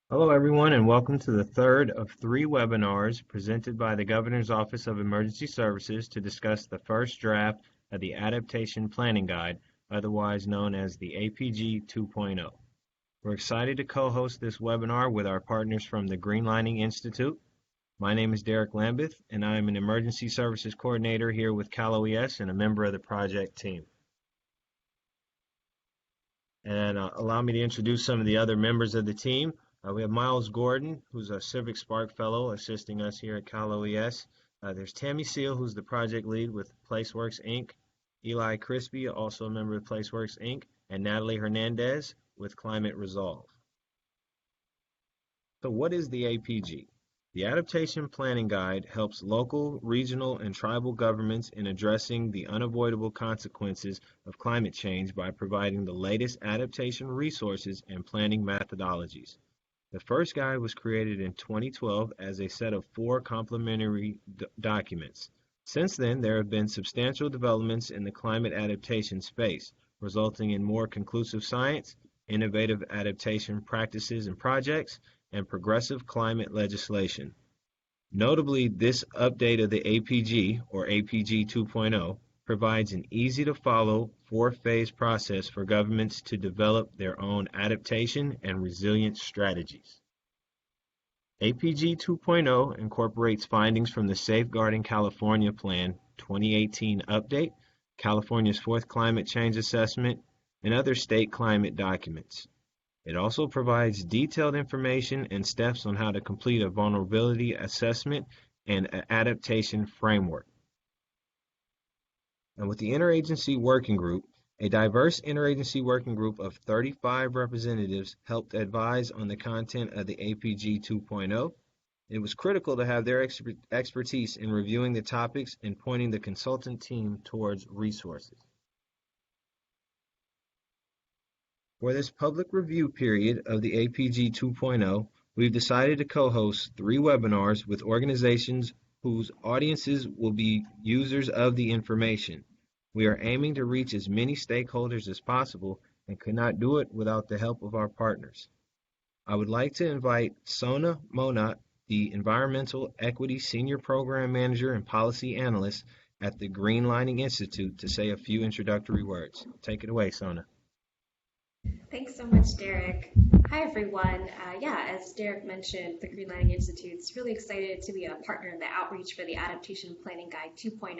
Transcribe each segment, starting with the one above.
Hello, everyone, and welcome to the third of three webinars presented by the Governor's Office of Emergency Services to discuss the first draft of the Adaptation Planning Guide, otherwise known as the APG 2.0. We're excited to co-host this webinar with our partners from the Greenlining Institute. My name is Derek Lambeth, and I am an Emergency Services Coordinator here with Cal OES and a member of the project team. And allow me to introduce some of the other members of the team. We have Miles Gordon, who's a Civic Spark Fellow assisting us here at Cal OES. There's Tammy Seal, who's the project lead with PlaceWorks Inc. Eli Crispy, also a member of PlaceWorks Inc. And Natalie Hernandez with Climate Resolve. So what is the APG? The Adaptation Planning Guide helps local, regional, and tribal governments in addressing the unavoidable consequences of climate change by providing the latest adaptation resources and planning methodologies. The first guide was created in 2012 as a set of 4 complementary documents. Since then, there have been substantial developments in the climate adaptation space, resulting in more conclusive science, innovative adaptation practices and projects, and progressive climate legislation. Notably, this update of the APG, or APG 2.0, provides an easy-to-follow 4-phase process for governments to develop their own adaptation and resilience strategies. APG 2.0 incorporates findings from the Safeguarding California Plan 2018 update, California's 4th Climate Change Assessment, and other state climate documents. It also provides detailed information and steps on how to complete a vulnerability assessment and an adaptation framework. And with the Interagency Working Group, a diverse interagency working group of 35 representatives helped advise on the content of the APG 2.0. It was critical to have their expertise in reviewing the topics and pointing the consultant team towards resources. For this public review period of the APG 2.0, we've decided to co-host 3 webinars with organizations whose audiences will be users of the information. We are aiming to reach as many stakeholders as possible and could not do it without the help of our partners. I would like to invite Sona Monat, the Environmental Equity Senior Program Manager and Policy Analyst at the Greenlining Institute, to say a few introductory words. Take it away, Sona. Thanks so much, Derek. Hi, everyone. As Derek mentioned, the Greenlining Institute is really excited to be a partner in the outreach for the Adaptation Planning Guide 2.0.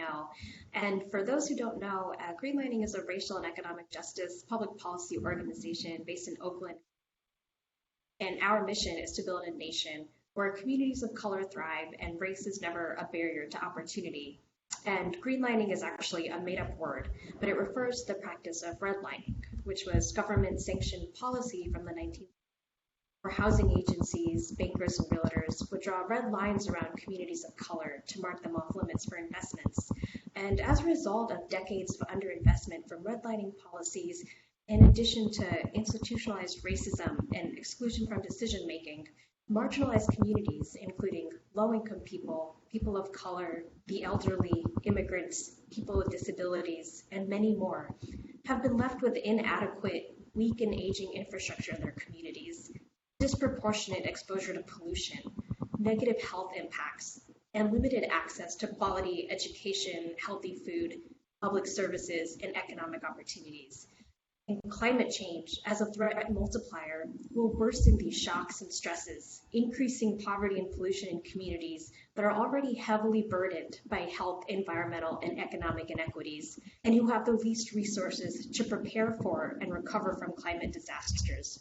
And for those who don't know, Greenlining is a racial and economic justice public policy organization based in Oakland. And our mission is to build a nation where communities of color thrive and race is never a barrier to opportunity. And greenlining is actually a made-up word, but it refers to the practice of redlining, which was government-sanctioned policy from the 19th, where housing agencies, bankers, and realtors would draw red lines around communities of color to mark them off limits for investments. And as a result of decades of underinvestment from redlining policies, in addition to institutionalized racism and exclusion from decision-making, marginalized communities, including low-income people, people of color, the elderly, immigrants, people with disabilities, and many more, have been left with inadequate, weak, and aging infrastructure in their communities, disproportionate exposure to pollution, negative health impacts, and limited access to quality education, healthy food, public services, and economic opportunities. And climate change, as a threat multiplier, will worsen these shocks and stresses, increasing poverty and pollution in communities that are already heavily burdened by health, environmental, and economic inequities, and who have the least resources to prepare for and recover from climate disasters.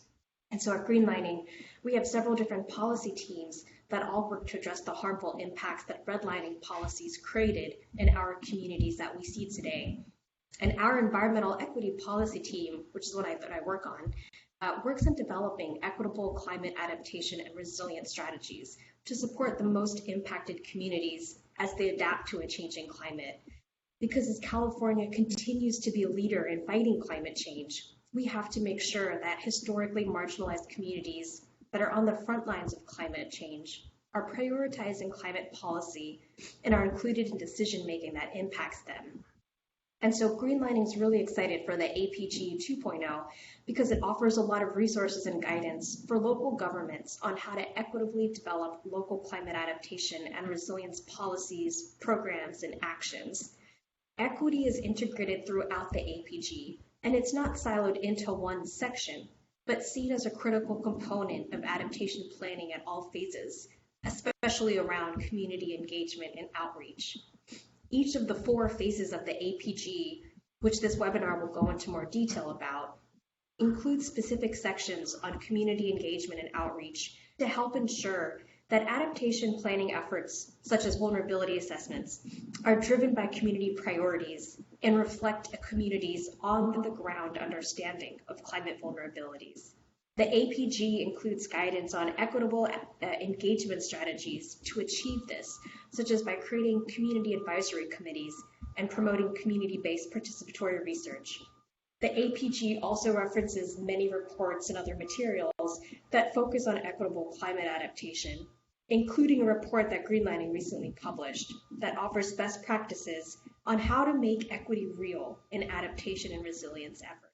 And so at Greenlining, we have several different policy teams that all work to address the harmful impacts that redlining policies created in our communities that we see today. And our environmental equity policy team, which is what I work on, works on developing equitable climate adaptation and resilience strategies to support the most impacted communities as they adapt to a changing climate. Because as California continues to be a leader in fighting climate change, we have to make sure that historically marginalized communities that are on the front lines of climate change are prioritizing climate policy and are included in decision-making that impacts them. And so Greenlining is really excited for the APG 2.0 because it offers a lot of resources and guidance for local governments on how to equitably develop local climate adaptation and resilience policies, programs, and actions. Equity is integrated throughout the APG, and it's not siloed into one section, but seen as a critical component of adaptation planning at all phases, especially around community engagement and outreach. Each of the four phases of the APG, which this webinar will go into more detail about, includes specific sections on community engagement and outreach to help ensure that adaptation planning efforts, such as vulnerability assessments, are driven by community priorities and reflect a community's on-the-ground understanding of climate vulnerabilities. The APG includes guidance on equitable engagement strategies to achieve this, such as by creating community advisory committees and promoting community-based participatory research. The APG also references many reports and other materials that focus on equitable climate adaptation, including a report that Greenlining recently published that offers best practices on how to make equity real in adaptation and resilience efforts.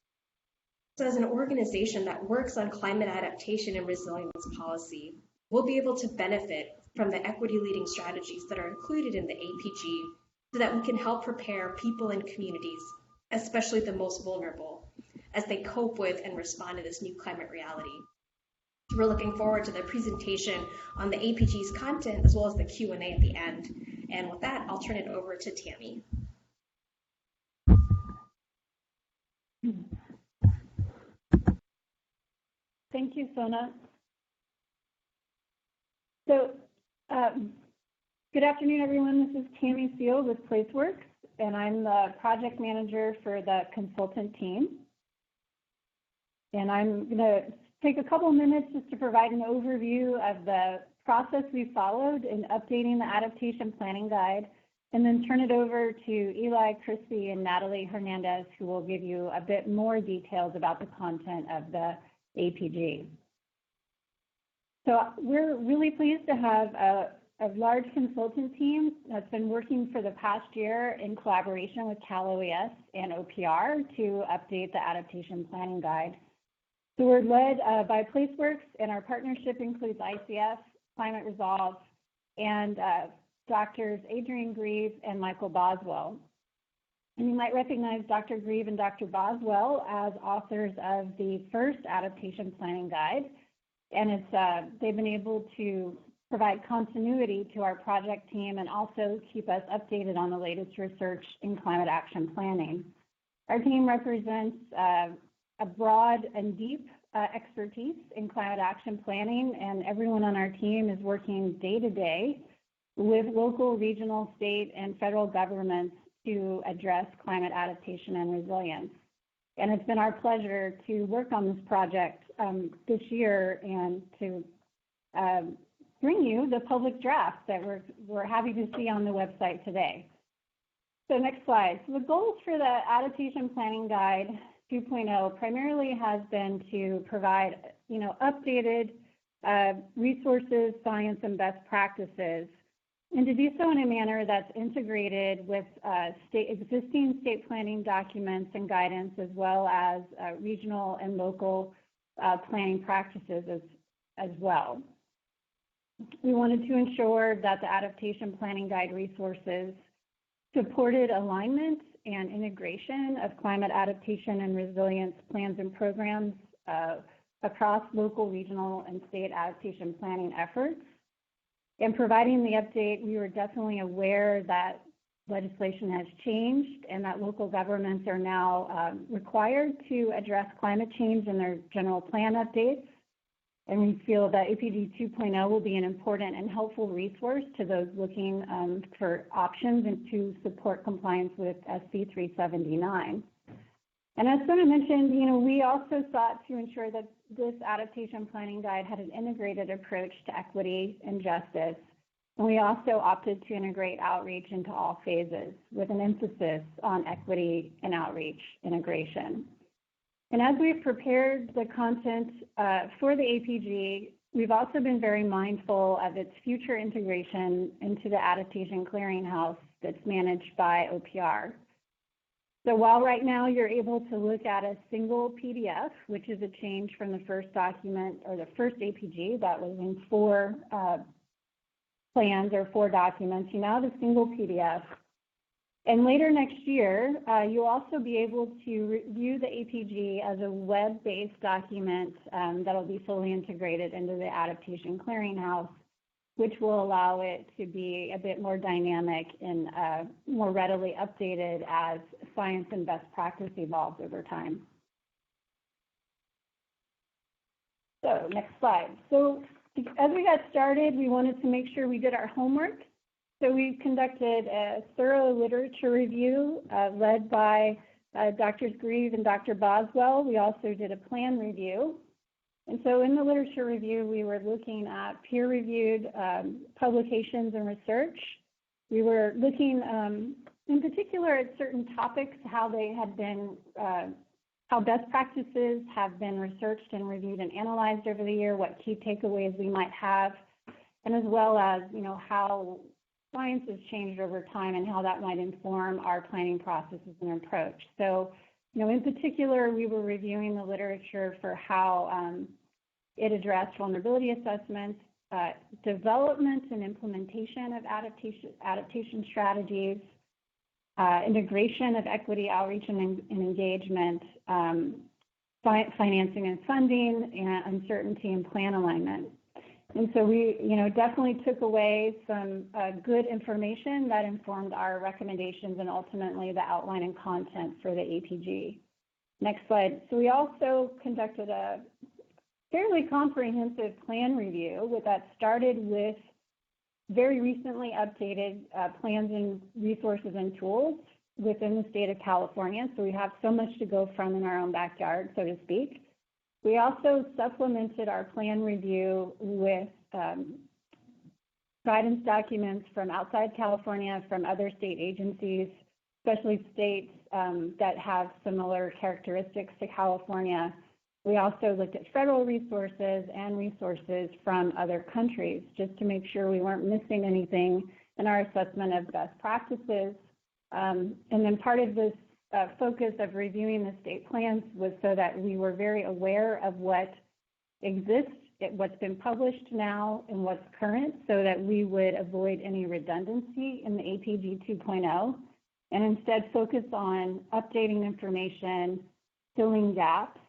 So as an organization that works on climate adaptation and resilience policy, we'll be able to benefit from the equity leading strategies that are included in the APG so that we can help prepare people and communities, especially the most vulnerable, as they cope with and respond to this new climate reality. We're looking forward to the presentation on the APG's content as well as the Q&A at the end. And with that, I'll turn it over to Tammy. Thank you, Sona. So, good afternoon, everyone. This is Tammy Seal with PlaceWorks, and I'm the project manager for the consultant team. And I'm going to take a couple minutes just to provide an overview of the process we followed in updating the adaptation planning guide, and then turn it over to Eli Crispy and Natalie Hernandez, who will give you a bit more details about the content of the APG. So we're really pleased to have a large consultant team that's been working for the past year in collaboration with Cal OES and OPR to update the adaptation planning guide. So we're led by PlaceWorks, and our partnership includes ICF, Climate Resolve, and Doctors Adrian Grieve and Michael Boswell. And you might recognize Dr. Grieve and Dr. Boswell as authors of the first adaptation planning guide. And they've been able to provide continuity to our project team and also keep us updated on the latest research in climate action planning. Our team represents a broad and deep expertise in climate action planning, and everyone on our team is working day to day with local, regional, state, and federal governments to address climate adaptation and resilience. And it's been our pleasure to work on this project this year and to bring you the public draft that we're happy to see on the website today. So next slide. So the goals for the Adaptation Planning Guide 2.0 primarily has been to provide, updated resources, science, and best practices, and to do so in a manner that's integrated with existing state planning documents and guidance, as well as regional and local planning practices as well. We wanted to ensure that the Adaptation Planning Guide resources supported alignment and integration of climate adaptation and resilience plans and programs across local, regional, and state adaptation planning efforts. In providing the update, we were definitely aware that legislation has changed and that local governments are now required to address climate change in their general plan updates. And we feel that APG 2.0 will be an important and helpful resource to those looking for options and to support compliance with SB 379. And as Sona mentioned, we also sought to ensure that this adaptation planning guide had an integrated approach to equity and justice. And we also opted to integrate outreach into all phases with an emphasis on equity and outreach integration. And as we've prepared the content for the APG, we've also been very mindful of its future integration into the Adaptation Clearinghouse that's managed by OPR. So while right now you're able to look at a single PDF, which is a change from the first document or the first APG that was in 4 plans or 4 documents, you now have a single PDF. And later next year, you'll also be able to view the APG as a web-based document that'll be fully integrated into the Adaptation Clearinghouse, which will allow it to be a bit more dynamic and more readily updated as science and best practice evolves over time. So next slide. So as we got started, we wanted to make sure we did our homework. So we conducted a thorough literature review led by Drs. Grieve and Dr. Boswell. We also did a plan review. And so in the literature review, we were looking at peer-reviewed publications and research. We were looking in particular at certain topics, how they had been, how best practices have been researched and reviewed and analyzed over the year, what key takeaways we might have, and as well as, how science has changed over time and how that might inform our planning processes and approach. So, in particular, we were reviewing the literature for how it addressed vulnerability assessments, development and implementation of adaptation strategies, integration of equity outreach and engagement, financing and funding, and uncertainty and plan alignment. And so we, definitely took away some good information that informed our recommendations and ultimately the outline and content for the APG. Next slide. So we also conducted a fairly comprehensive plan review that started with very recently updated plans and resources and tools within the state of California. So we have so much to go from in our own backyard, so to speak. We also supplemented our plan review with guidance documents from outside California, from other state agencies, especially states that have similar characteristics to California. We also looked at federal resources and resources from other countries just to make sure we weren't missing anything in our assessment of best practices. And then part of this focus of reviewing the state plans was so that we were very aware of what exists, what's been published now, and what's current, so that we would avoid any redundancy in the APG 2.0 and instead focus on updating information, filling gaps,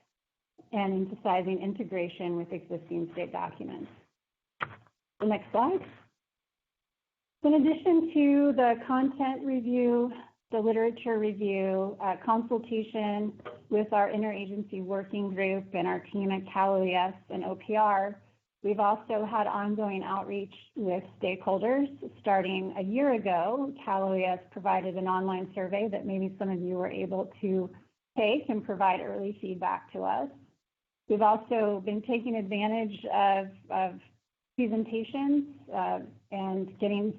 and emphasizing integration with existing state documents. The next slide. In addition to the content review, the literature review, consultation with our interagency working group and our team at Cal-OES and OPR, we've also had ongoing outreach with stakeholders. Starting a year ago, Cal-OES provided an online survey that maybe some of you were able to take and provide early feedback to us. We've also been taking advantage of presentations and getting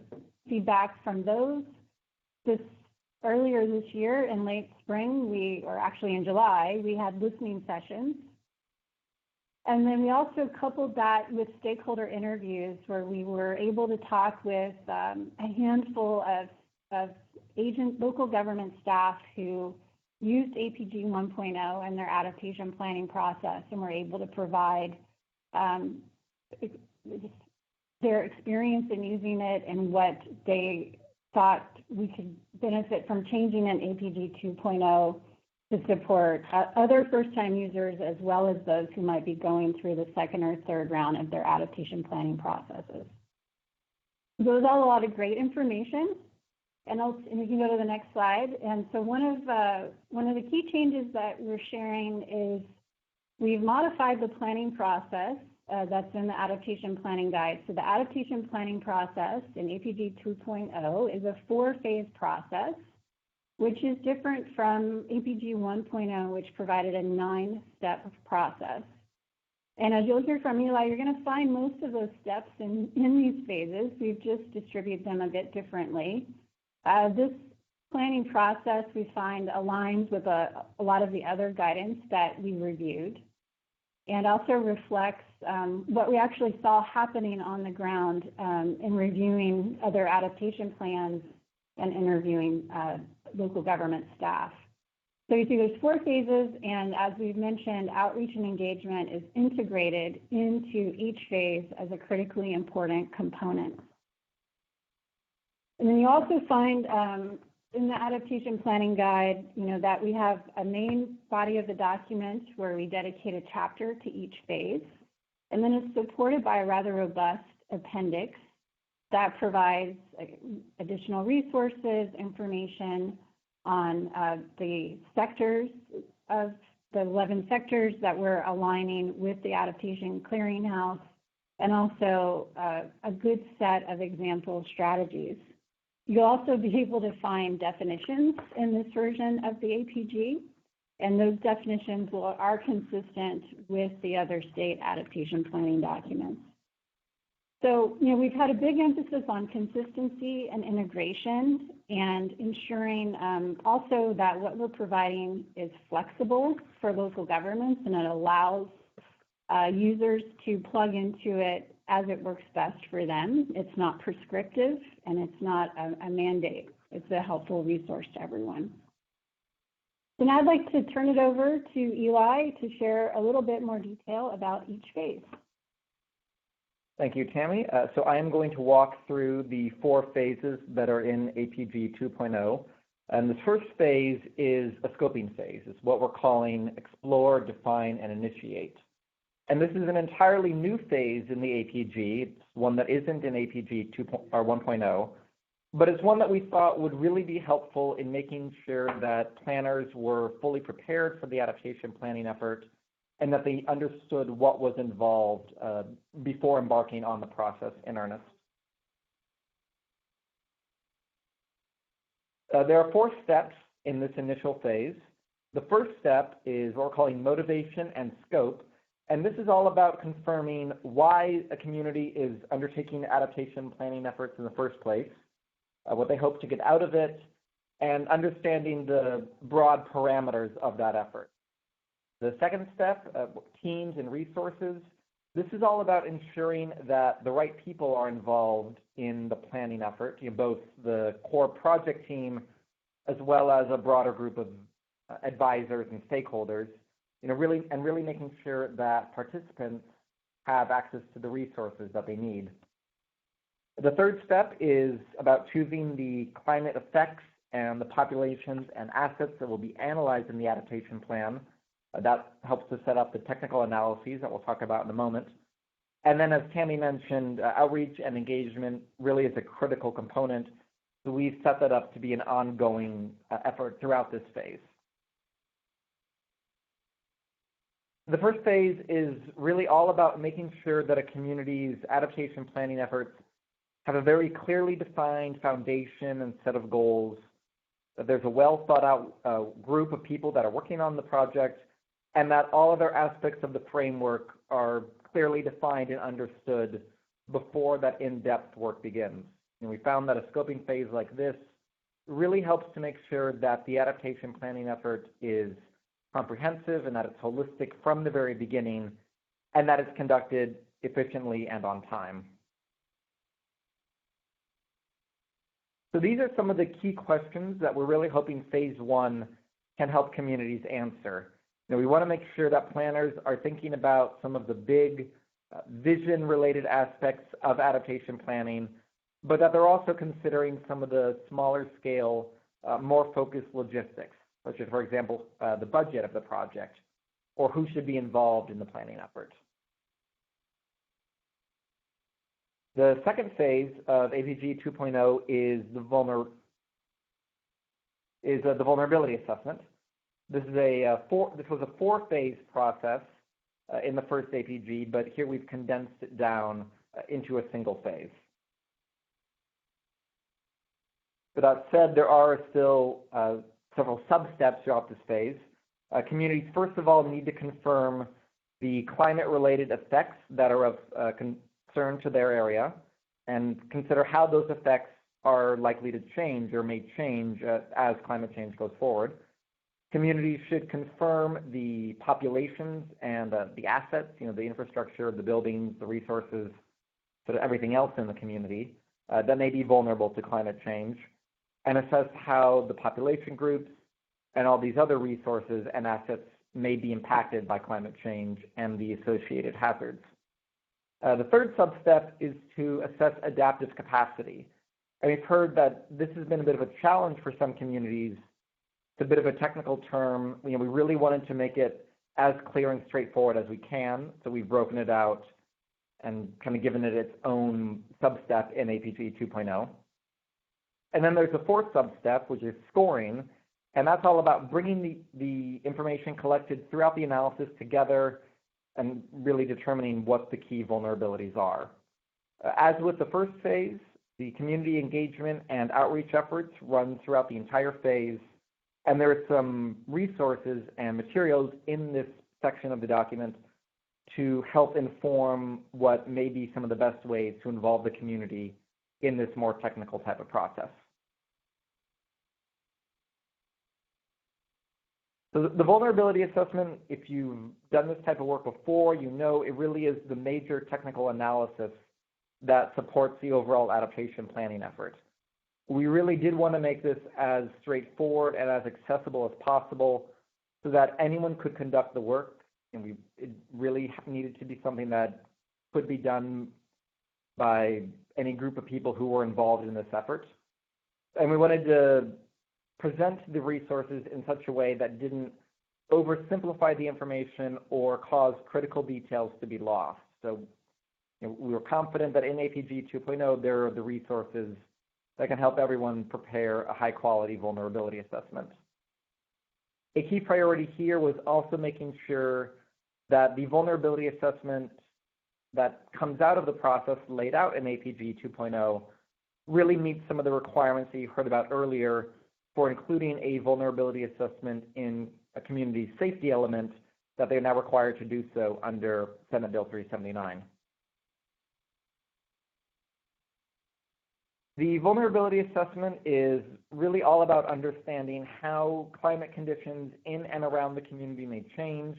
feedback from those. Earlier this year, in late spring, or actually in July, we had listening sessions. And then we also coupled that with stakeholder interviews where we were able to talk with a handful of local government staff who used APG 1.0 in their adaptation planning process and were able to provide their experience in using it and what they thought we could benefit from changing in APG 2.0 to support other first-time users as well as those who might be going through the second or third round of their adaptation planning processes. So there's all a lot of great information, and we can go to the next slide. And so one of the key changes that we're sharing is we've modified the planning process that's in the adaptation planning guide. So the adaptation planning process in APG 2.0 is a 4-phase process, which is different from APG 1.0, which provided a 9-step process. And as you'll hear from Eli, you're going to find most of those steps in these phases. We've just distributed them a bit differently. This planning process, we find, aligns with a lot of the other guidance that we reviewed, and also reflects what we actually saw happening on the ground in reviewing other adaptation plans and interviewing local government staff. So you see there's 4 phases, and as we've mentioned, outreach and engagement is integrated into each phase as a critically important component. And then you also find in the adaptation planning guide, that we have a main body of the document where we dedicate a chapter to each phase. And then it's supported by a rather robust appendix that provides additional resources, information on the sectors of the 11 sectors that we're aligning with the Adaptation Clearinghouse, and also a good set of example strategies. You'll also be able to find definitions in this version of the APG, and those definitions are consistent with the other state adaptation planning documents. So, we've had a big emphasis on consistency and integration, and ensuring also that what we're providing is flexible for local governments, and it allows users to plug into it as it works best for them. It's not prescriptive, and it's not a mandate. It's a helpful resource to everyone. So now I'd like to turn it over to Eli to share a little bit more detail about each phase. Thank you, Tammy. So I am going to walk through the 4 phases that are in APG 2.0. And this first phase is a scoping phase. It's what we're calling explore, define, and initiate. And this is an entirely new phase in the APG. It's one that isn't in APG 1.0, but it's one that we thought would really be helpful in making sure that planners were fully prepared for the adaptation planning effort, and that they understood what was involved before embarking on the process in earnest. There are 4 steps in this initial phase. The first step is what we're calling motivation and scope, and this is all about confirming why a community is undertaking adaptation planning efforts in the first place, what they hope to get out of it, and understanding the broad parameters of that effort. The second step, teams and resources, this is all about ensuring that the right people are involved in the planning effort, both the core project team as well as a broader group of advisors and stakeholders, really making sure that participants have access to the resources that they need. The third step is about choosing the climate effects and the populations and assets that will be analyzed in the adaptation plan. That helps to set up the technical analyses that we'll talk about in a moment. And then, as Tammy mentioned, outreach and engagement really is a critical component. So we've set that up to be an ongoing effort throughout this phase. The first phase is really all about making sure that a community's adaptation planning efforts have a very clearly defined foundation and set of goals, that there's a well thought out group of people that are working on the project, and that all other aspects of the framework are clearly defined and understood before that in-depth work begins. And we found that a scoping phase like this really helps to make sure that the adaptation planning effort is comprehensive and that it's holistic from the very beginning, and that it's conducted efficiently and on time. So these are some of the key questions that we're really hoping phase 1 can help communities answer. We want to make sure that planners are thinking about some of the big vision-related aspects of adaptation planning, but that they're also considering some of the smaller scale, more focused logistics, such as, for example, the budget of the project, or who should be involved in the planning effort. The second phase of APG 2.0 is the vulnerability assessment. This was a 4-phase process in the first APG, but here we've condensed it down into a single phase. But that said, there are still several sub-steps throughout this phase. Communities, first of all, need to confirm the climate-related effects that are of concern to their area, and consider how those effects are likely to change or may change as climate change goes forward. Communities should confirm the populations and the assets, the infrastructure, the buildings, the resources, sort of everything else in the community that may be vulnerable to climate change, and assess how the population groups and all these other resources and assets may be impacted by climate change and the associated hazards. The third sub-step is to assess adaptive capacity. And we've heard that this has been a bit of a challenge for some communities. It's a bit of a technical term. We really wanted to make it as clear and straightforward as we can, so we've broken it out and kind of given it its own sub-step in APG 2.0. And then there's a fourth sub-step, which is scoring, and that's all about bringing the information collected throughout the analysis together and really determining what the key vulnerabilities are. As with the first phase, the community engagement and outreach efforts run throughout the entire phase, and there are some resources and materials in this section of the document to help inform what may be some of the best ways to involve the community in this more technical type of process. So the vulnerability assessment, if you've done this type of work before, you know it really is the major technical analysis that supports the overall adaptation planning effort. We really did want to make this as straightforward and as accessible as possible so that anyone could conduct the work, and it really needed to be something that could be done by any group of people who were involved in this effort. And we wanted to present the resources in such a way that didn't oversimplify the information or cause critical details to be lost. So we were confident that in APG 2.0, there are the resources that can help everyone prepare a high-quality vulnerability assessment. A key priority here was also making sure that the vulnerability assessment that comes out of the process laid out in APG 2.0 really meets some of the requirements that you heard about earlier for including a vulnerability assessment in a community safety element that they're now required to do so under Senate Bill 379. The vulnerability assessment is really all about understanding how climate conditions in and around the community may change,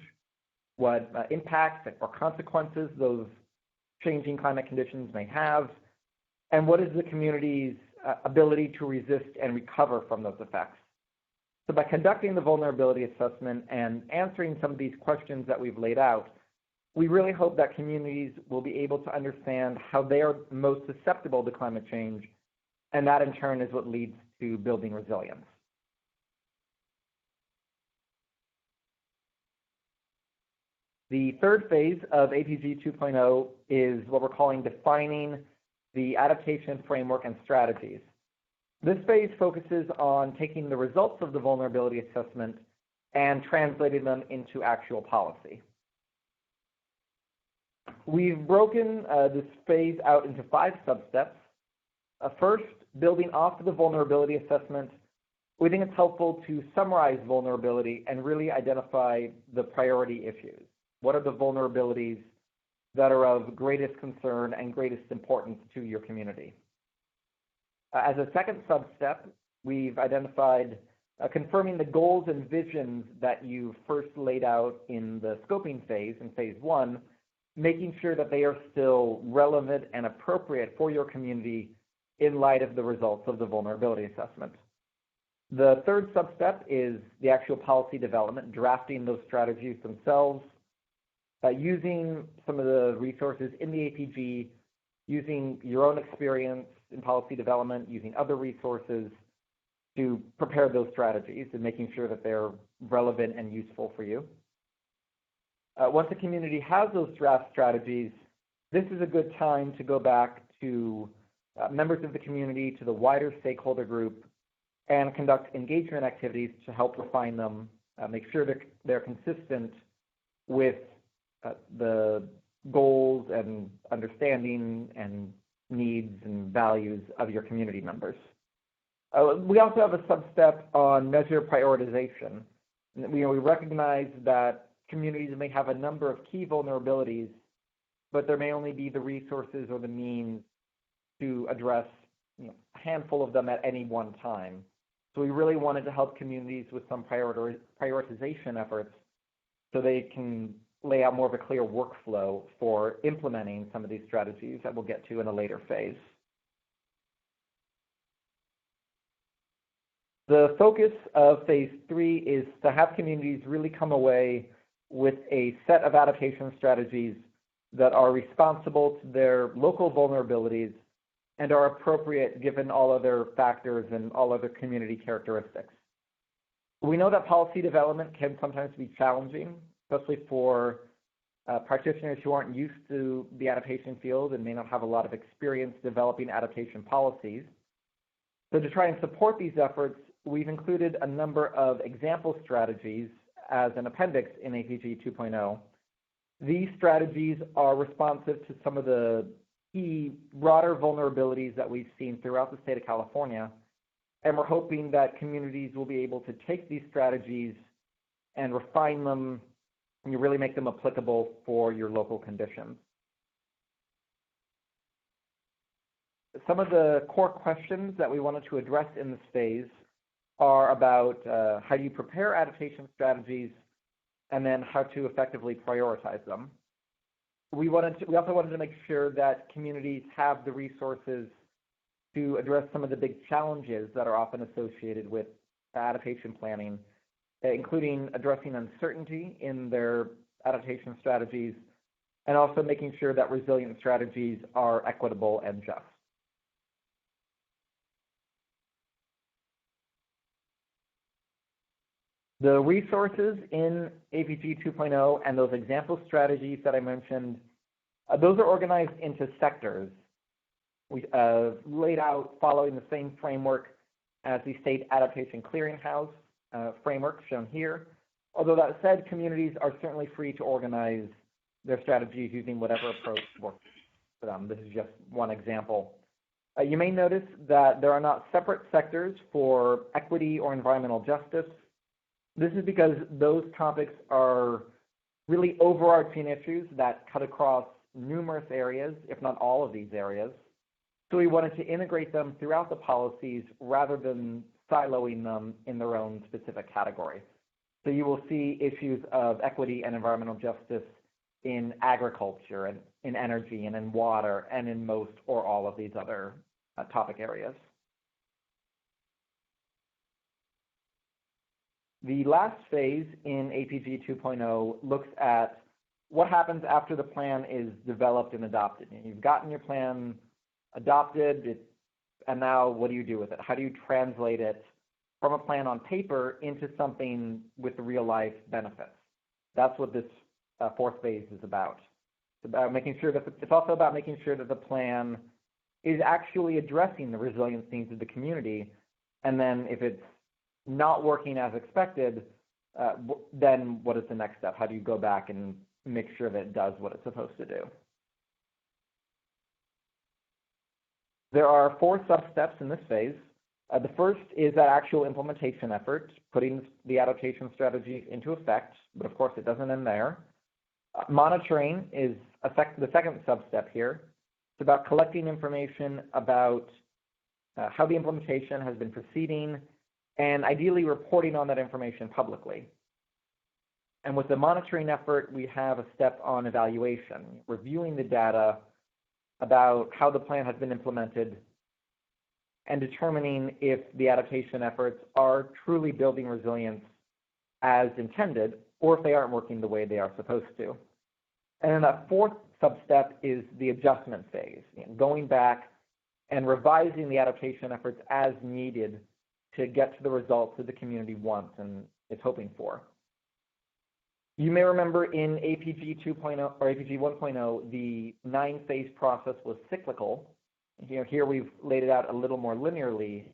what impacts or consequences those changing climate conditions may have, and what is the community's ability to resist and recover from those effects. So by conducting the vulnerability assessment and answering some of these questions that we've laid out, we really hope that communities will be able to understand how they are most susceptible to climate change, and that in turn is what leads to building resilience. The third phase of APG 2.0 is what we're calling defining the adaptation framework and strategies. This phase focuses on taking the results of the vulnerability assessment and translating them into actual policy. We've broken this phase out into 5 sub-steps. First, building off of the vulnerability assessment, we think it's helpful to summarize vulnerability and really identify the priority issues. What are the vulnerabilities that are of greatest concern and greatest importance to your community? As a second sub-step, we've identified confirming the goals and visions that you first laid out in the scoping phase, in phase 1, making sure that they are still relevant and appropriate for your community in light of the results of the vulnerability assessment. The third sub-step is the actual policy development, drafting those strategies themselves, using some of the resources in the APG, using your own experience in policy development, using other resources to prepare those strategies and making sure that they're relevant and useful for you. Once the community has those draft strategies, this is a good time to go back to members of the community, to the wider stakeholder group, and conduct engagement activities to help refine them, make sure that they're consistent with the goals and understanding and needs and values of your community members. We also have a sub-step on measure prioritization. We recognize that communities may have a number of key vulnerabilities, but there may only be the resources or the means to address a handful of them at any one time. So we really wanted to help communities with some prioritization efforts so they can lay out more of a clear workflow for implementing some of these strategies that we'll get to in a later phase. The focus of phase 3 is to have communities really come away with a set of adaptation strategies that are responsible to their local vulnerabilities and are appropriate given all other factors and all other community characteristics. We know that policy development can sometimes be challenging, especially for practitioners who aren't used to the adaptation field and may not have a lot of experience developing adaptation policies. So to try and support these efforts, we've included a number of example strategies as an appendix in APG 2.0. These strategies are responsive to some of the key broader vulnerabilities that we've seen throughout the state of California, and we're hoping that communities will be able to take these strategies and refine them and you really make them applicable for your local conditions. Some of the core questions that we wanted to address in this phase are about how do you prepare adaptation strategies and then how to effectively prioritize them. We also wanted to make sure that communities have the resources to address some of the big challenges that are often associated with adaptation planning, including addressing uncertainty in their adaptation strategies and also making sure that resilient strategies are equitable and just. The resources in APG 2.0 and those example strategies that I mentioned, those are organized into sectors. We laid out following the same framework as the State Adaptation Clearinghouse framework shown here. Although that said, communities are certainly free to organize their strategies using whatever approach works for them. This is just one example. You may notice that there are not separate sectors for equity or environmental justice. This is because those topics are really overarching issues that cut across numerous areas, if not all of these areas. So we wanted to integrate them throughout the policies rather than siloing them in their own specific category. So you will see issues of equity and environmental justice in agriculture and in energy and in water and in most or all of these other topic areas. The last phase in APG 2.0 looks at what happens after the plan is developed and adopted. You've gotten your plan adopted, and now what do you do with it? How do you translate it from a plan on paper into something with real life benefits? That's what this fourth phase is about. It's about making sure that it's also about making sure that the plan is actually addressing the resilience needs of the community, and then if it's not working as expected, then what is the next step? How do you go back and make sure that it does what it's supposed to do? There are 4 sub-steps in this phase. The first is that actual implementation effort, putting the adaptation strategy into effect, but of course it doesn't end there. Monitoring is the second sub-step here. It's about collecting information about how the implementation has been proceeding and ideally reporting on that information publicly. And with the monitoring effort, we have a step on evaluation, reviewing the data about how the plan has been implemented and determining if the adaptation efforts are truly building resilience as intended or if they aren't working the way they are supposed to. And then that fourth sub-step is the adjustment phase, going back and revising the adaptation efforts as needed to get to the results that the community wants and is hoping for. You may remember in APG 2.0 or APG 1.0, the 9-phase process was cyclical. Here we've laid it out a little more linearly,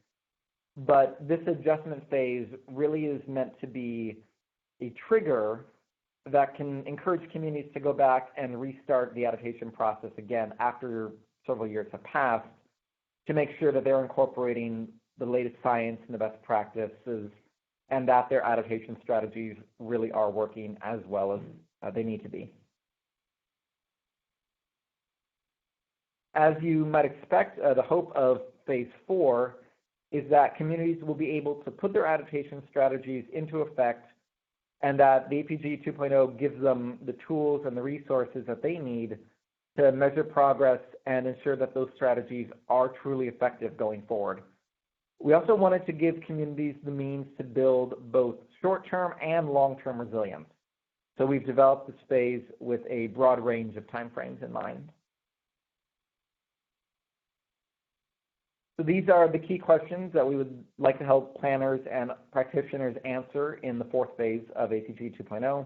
but this adjustment phase really is meant to be a trigger that can encourage communities to go back and restart the adaptation process again after several years have passed to make sure that they're incorporating the latest science and the best practices and that their adaptation strategies really are working as well as they need to be. As you might expect, the hope of phase 4 is that communities will be able to put their adaptation strategies into effect and that the APG 2.0 gives them the tools and the resources that they need to measure progress and ensure that those strategies are truly effective going forward. We also wanted to give communities the means to build both short-term and long-term resilience. So we've developed this phase with a broad range of timeframes in mind. So these are the key questions that we would like to help planners and practitioners answer in the fourth phase of APG 2.0.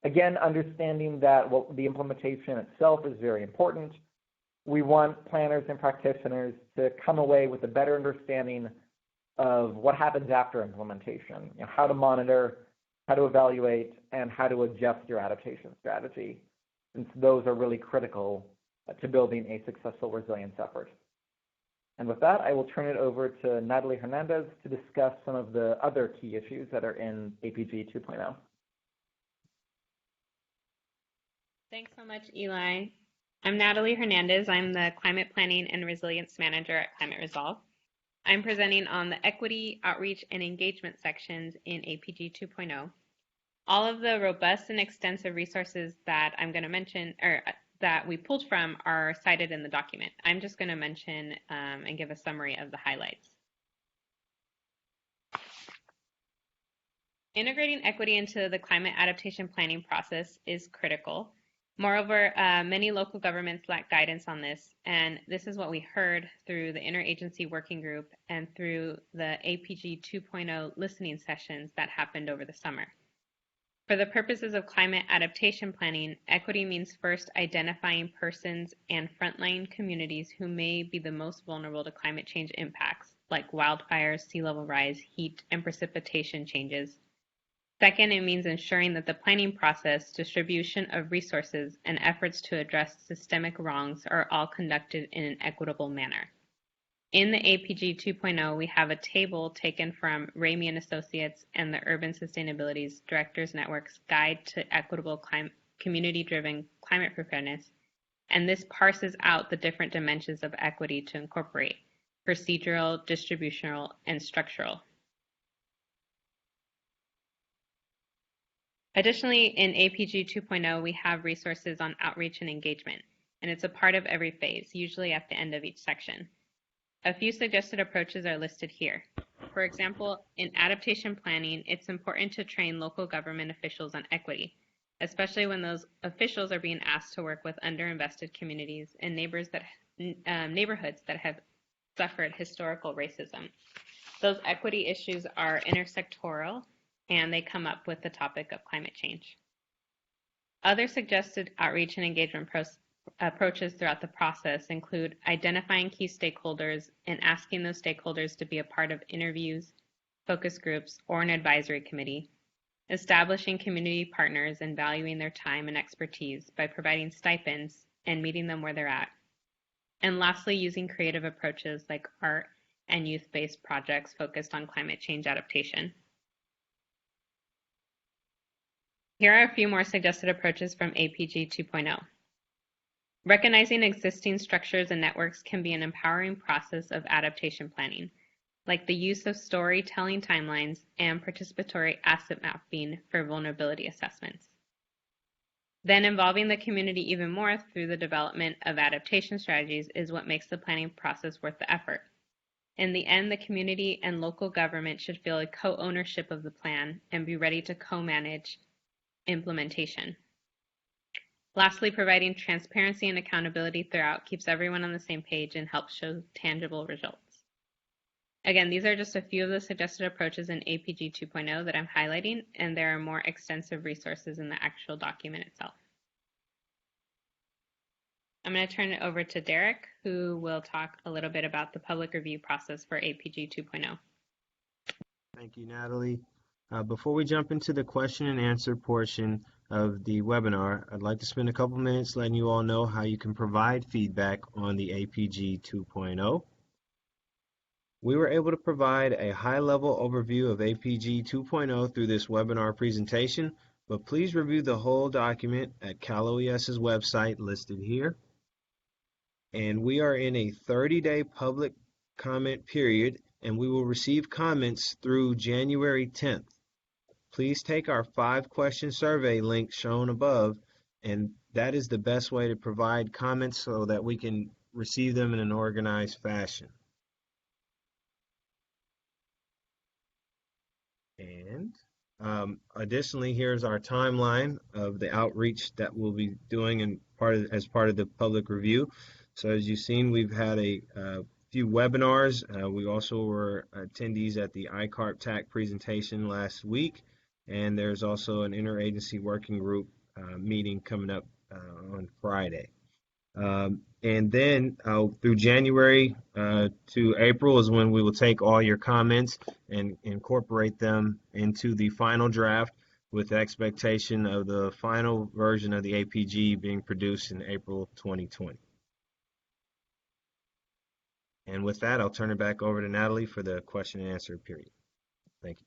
Again, understanding that the implementation itself is very important. We want planners and practitioners to come away with a better understanding of what happens after implementation, how to monitor, how to evaluate, and how to adjust your adaptation strategy, since those are really critical to building a successful resilience effort. And with that, I will turn it over to Natalie Hernandez to discuss some of the other key issues that are in APG 2.0. Thanks so much, Eli. I'm Natalie Hernandez. I'm the Climate Planning and Resilience Manager at Climate Resolve. I'm presenting on the Equity, Outreach, and Engagement sections in APG 2.0. All of the robust and extensive resources that I'm going to mention, or that we pulled from, are cited in the document. I'm just going to mention and give a summary of the highlights. Integrating equity into the climate adaptation planning process is critical. Moreover, many local governments lack guidance on this, and this is what we heard through the Interagency Working Group and through the APG 2.0 listening sessions that happened over the summer. For the purposes of climate adaptation planning, equity means first identifying persons and frontline communities who may be the most vulnerable to climate change impacts, like wildfires, sea level rise, heat, and precipitation changes. Second, it means ensuring that the planning process, distribution of resources, and efforts to address systemic wrongs are all conducted in an equitable manner. In the APG 2.0, we have a table taken from Ramey and Associates and the Urban Sustainability's Directors Network's Guide to Equitable Community-Driven Climate Preparedness, and this parses out the different dimensions of equity to incorporate: procedural, distributional, and structural. Additionally, in APG 2.0, we have resources on outreach and engagement, and it's a part of every phase, usually at the end of each section. A few suggested approaches are listed here. For example, in adaptation planning, it's important to train local government officials on equity, especially when those officials are being asked to work with underinvested communities and neighborhoods that have suffered historical racism. Those equity issues are intersectoral, and they come up with the topic of climate change. Other suggested outreach and engagement approaches throughout the process include identifying key stakeholders and asking those stakeholders to be a part of interviews, focus groups, or an advisory committee, establishing community partners and valuing their time and expertise by providing stipends and meeting them where they're at, and lastly, using creative approaches like art and youth-based projects focused on climate change adaptation. Here are a few more suggested approaches from APG 2.0. Recognizing existing structures and networks can be an empowering process of adaptation planning, like the use of storytelling timelines and participatory asset mapping for vulnerability assessments. Then involving the community even more through the development of adaptation strategies is what makes the planning process worth the effort. In the end, the community and local government should feel a co-ownership of the plan and be ready to co-manage implementation. Lastly, providing transparency and accountability throughout keeps everyone on the same page and helps show tangible results. Again, these are just a few of the suggested approaches in APG 2.0 that I'm highlighting, and there are more extensive resources in the actual document itself. I'm going to turn it over to Derek, who will talk a little bit about the public review process for APG 2.0. Thank you, Natalie. Before we jump into the question and answer portion of the webinar, I'd like to spend a couple minutes letting you all know how you can provide feedback on the APG 2.0. We were able to provide a high-level overview of APG 2.0 through this webinar presentation, but please review the whole document at Cal OES's website listed here. And we are in a 30-day public comment period, and we will receive comments through January 10th. Please take our 5-question survey link shown above, and that is the best way to provide comments so that we can receive them in an organized fashion. And additionally, here's our timeline of the outreach that we'll be doing as part of the public review. So as you've seen, we've had a few webinars. We also were attendees at the ICARP TAC presentation last week, and there's also an interagency working group meeting coming up on Friday. And then through January to April is when we will take all your comments and incorporate them into the final draft with the expectation of the final version of the APG being produced in April 2020. And with that, I'll turn it back over to Natalie for the question and answer period. Thank you.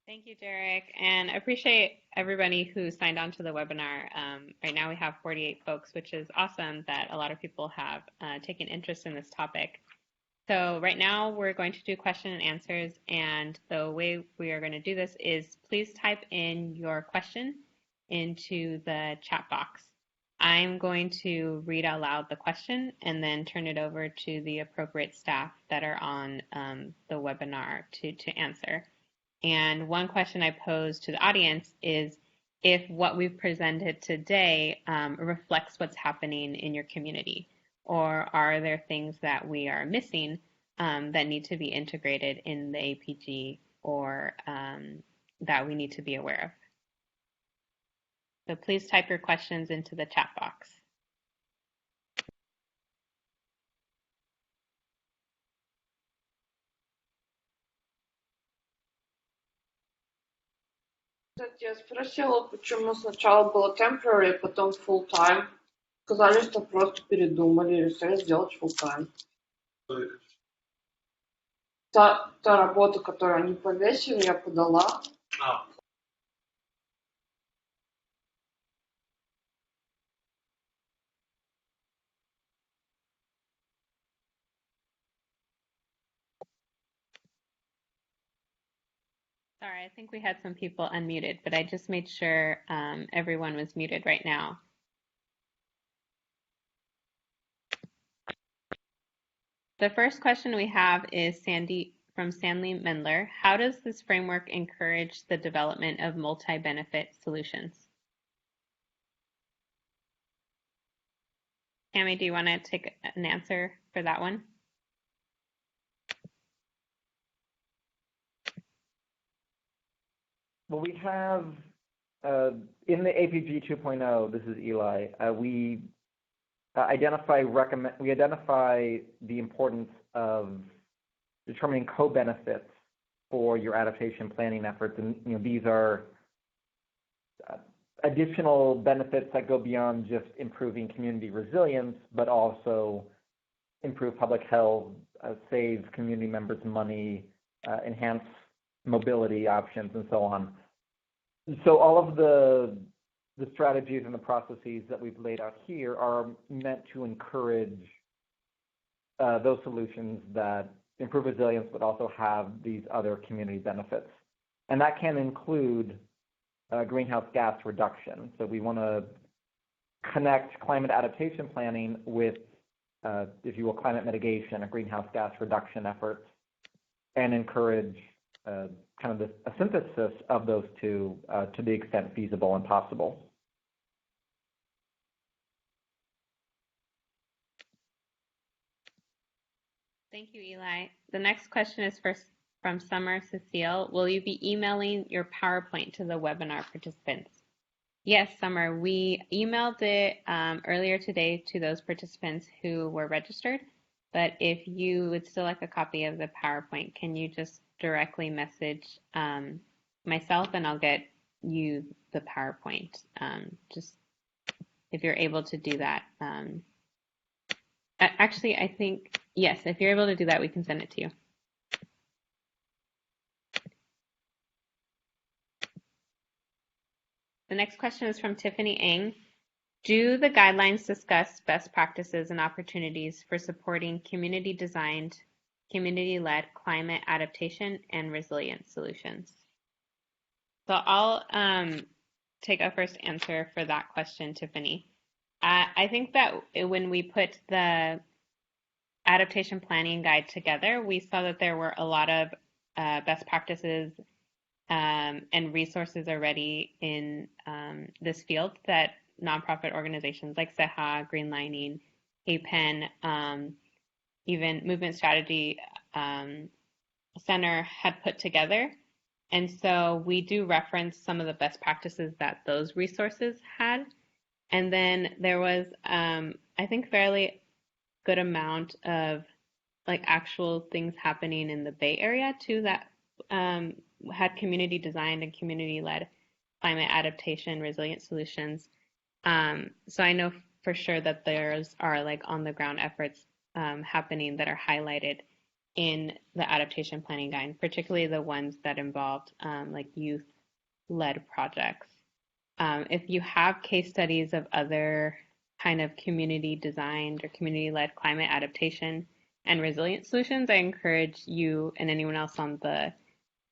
Thank you, Derek, and I appreciate everybody who signed on to the webinar. Right now we have 48 folks, which is awesome that a lot of people have taken interest in this topic. So right now we're going to do question and answers, and the way we are going to do this is please type in your question into the chat box. I'm going to read out loud the question and then turn it over to the appropriate staff that are on the webinar to answer. And one question I pose to the audience is if what we've presented today reflects what's happening in your community, or are there things that we are missing that need to be integrated in the APG or that we need to be aware of. So please type your questions into the chat box. Кстати, я спросила, почему сначала было temporary, потом full-time. Сказали, что просто передумали, решили сделать full-time. Та работа, которую они повесили, я подала. Sorry, I think we had some people unmuted, but I just made sure everyone was muted right now. The first question we have is from Sandy Mendler. How does this framework encourage the development of multi-benefit solutions? Tammy, do you want to take an answer for that one? Well, we have in the APG 2.0, this is Eli, we identify the importance of determining co-benefits for your adaptation planning efforts, and these are additional benefits that go beyond just improving community resilience, but also improve public health, save community members money, enhance mobility options, and so on. So all of the strategies and the processes that we've laid out here are meant to encourage those solutions that improve resilience, but also have these other community benefits. And that can include greenhouse gas reduction. So we want to connect climate adaptation planning with, if you will, climate mitigation or greenhouse gas reduction efforts, and encourage kind of a synthesis of those two to the extent feasible and possible. Thank you, Eli. The next question is from Summer Cecile. Will you be emailing your PowerPoint to the webinar participants? Yes, Summer, we emailed it earlier today to those participants who were registered, but if you would still like a copy of the PowerPoint, can you just directly message myself and I'll get you the PowerPoint, just if you're able to do that. Actually, I think, yes, if you're able to do that, we can send it to you. The next question is from Tiffany Ng. Do the guidelines discuss best practices and opportunities for supporting community-designed, community-led climate adaptation and resilience solutions? So I'll take a first answer for that question, Tiffany. I think that when we put the adaptation planning guide together, we saw that there were a lot of best practices and resources are ready in this field that nonprofit organizations like CEJA, Greenlining, APEN, even Movement Strategy Center had put together. And so we do reference some of the best practices that those resources had. And then there was, I think, fairly good amount of like actual things happening in the Bay Area too that had community designed and community led climate adaptation resilient solutions. So I know for sure that there's are like on the ground efforts happening that are highlighted in the adaptation planning guide, particularly the ones that involved like youth led projects. If you have case studies of other kind of community designed or community led climate adaptation and resilient solutions, I encourage you and anyone else on the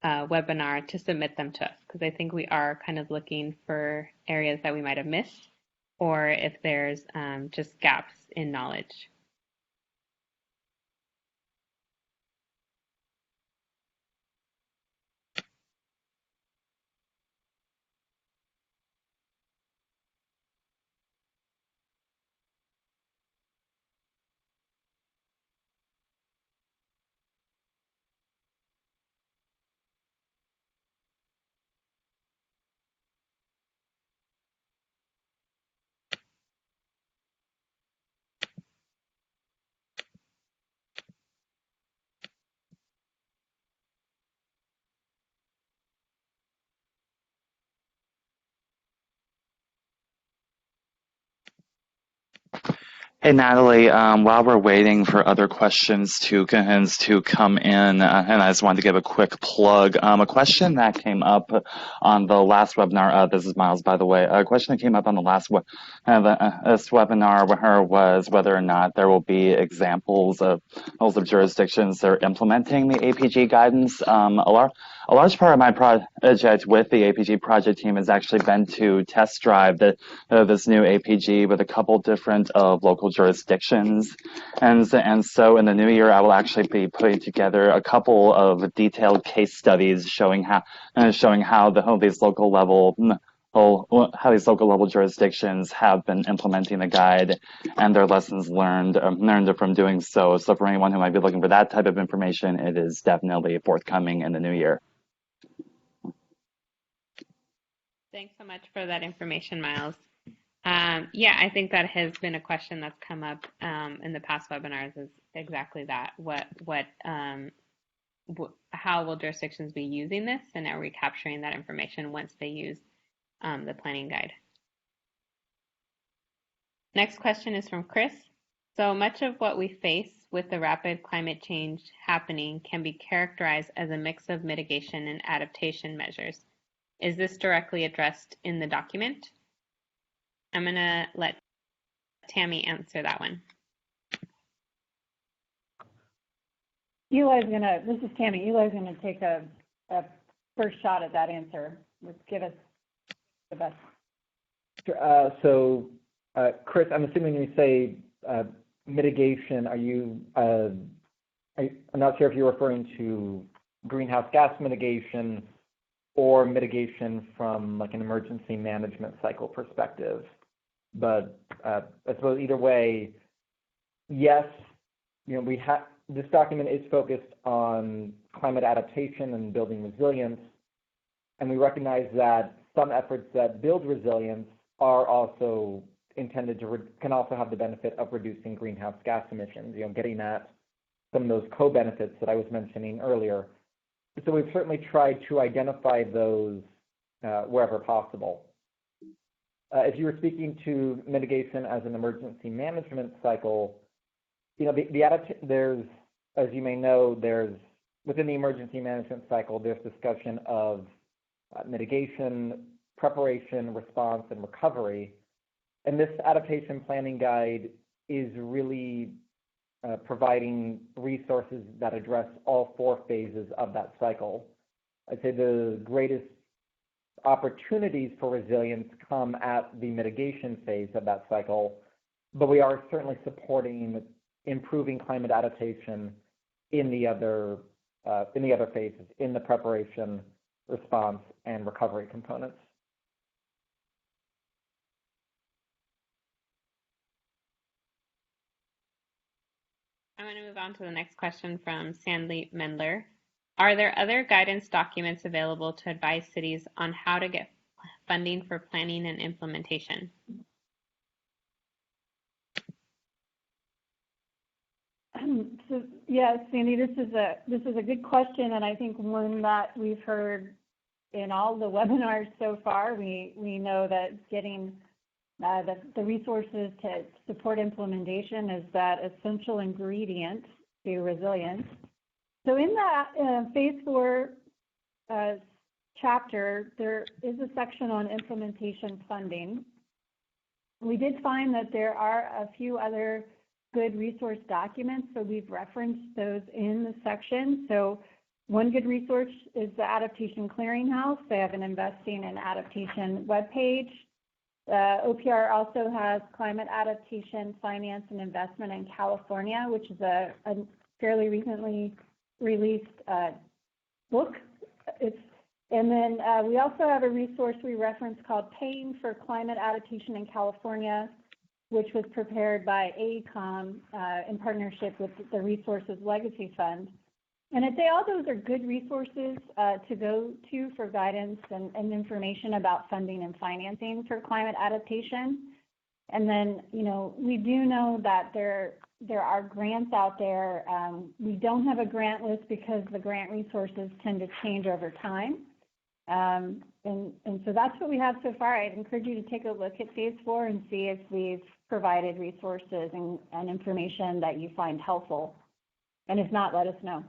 webinar to submit them to us, because I think we are kind of looking for areas that we might have missed or if there's just gaps in knowledge. Hey Natalie, while we're waiting for other questions to come in, and I just wanted to give a quick plug. A question that came up on the last webinar. This is Miles, by the way. A question that came up on the last this webinar was whether or not there will be examples of jurisdictions that are implementing the APG guidance. A large part of my project with the APG project team has actually been to test drive this new APG with a couple different local jurisdictions, and so in the new year I will actually be putting together a couple of detailed case studies showing how these local level jurisdictions have been implementing the guide and their lessons learned from doing so. So for anyone who might be looking for that type of information, it is definitely forthcoming in the new year. Thanks so much for that information, Miles. Yeah, I think that has been a question that's come up in the past webinars, is exactly that. How will jurisdictions be using this, and are we capturing that information once they use the planning guide? Next question is from Chris. So much of what we face with the rapid climate change happening can be characterized as a mix of mitigation and adaptation measures. Is this directly addressed in the document? I'm going to let Tammy answer that one. This is Tammy. Eli's going to take a first shot at that answer. Let's give us the best. So, Chris, I'm assuming when you say mitigation, I'm not sure if you're referring to greenhouse gas mitigation or mitigation from like an emergency management cycle perspective. But I suppose either way, yes, this document is focused on climate adaptation and building resilience, and we recognize that some efforts that build resilience are also intended to can also have the benefit of reducing greenhouse gas emissions. Getting at some of those co-benefits that I was mentioning earlier. So we've certainly tried to identify those wherever possible. If you were speaking to mitigation as an emergency management cycle, there's, as you may know, within the emergency management cycle, there's discussion of mitigation, preparation, response, and recovery. And this adaptation planning guide is really providing resources that address all four phases of that cycle. I'd say the greatest opportunities for resilience come at the mitigation phase of that cycle, but we are certainly supporting improving climate adaptation in the other phases, in the preparation, response, and recovery components. I'm going to move on to the next question from Sandy Mendler. Are there other guidance documents available to advise cities on how to get funding for planning and implementation? So yeah, Sandy, this is a good question, and I think one that we've heard in all the webinars so far. We know that getting the resources to support implementation is that essential ingredient to resilience. So in that phase 4 chapter, there is a section on implementation funding. We did find that there are a few other good resource documents, so we've referenced those in the section. So one good resource is the Adaptation Clearinghouse. They have an Investing in Adaptation webpage. OPR also has Climate Adaptation Finance and Investment in California, which is a fairly recently released book. And then we also have a resource we reference called Paying for Climate Adaptation in California, which was prepared by AECOM in partnership with the Resources Legacy Fund. And I'd say all those are good resources to go to for guidance and information about funding and financing for climate adaptation. And then, you know, we do know that there are grants out there. We don't have a grant list because the grant resources tend to change over time. And so that's what we have so far. I'd encourage you to take a look at phase 4 and see if we've provided resources and information that you find helpful. And if not, let us know.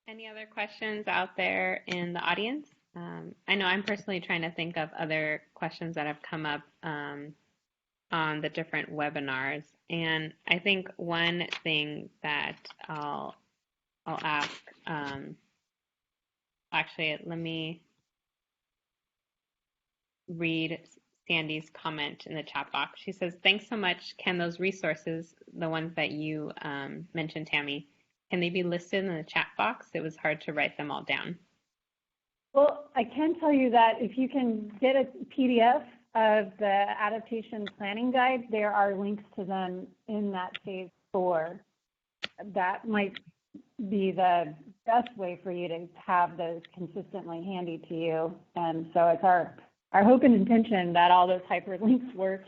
Any other questions out there in the audience? I know I'm personally trying to think of other questions that have come up on the different webinars. And I think one thing that I'll ask, actually, let me read Sandy's comment in the chat box. She says, thanks so much. Can those resources, the ones that you mentioned, Tammy, can they be listed in the chat box? It was hard to write them all down. Well, I can tell you that if you can get a PDF of the adaptation planning guide, there are links to them in that phase 4. That might be the best way for you to have those consistently handy to you. And so it's our hope and intention that all those hyperlinks work,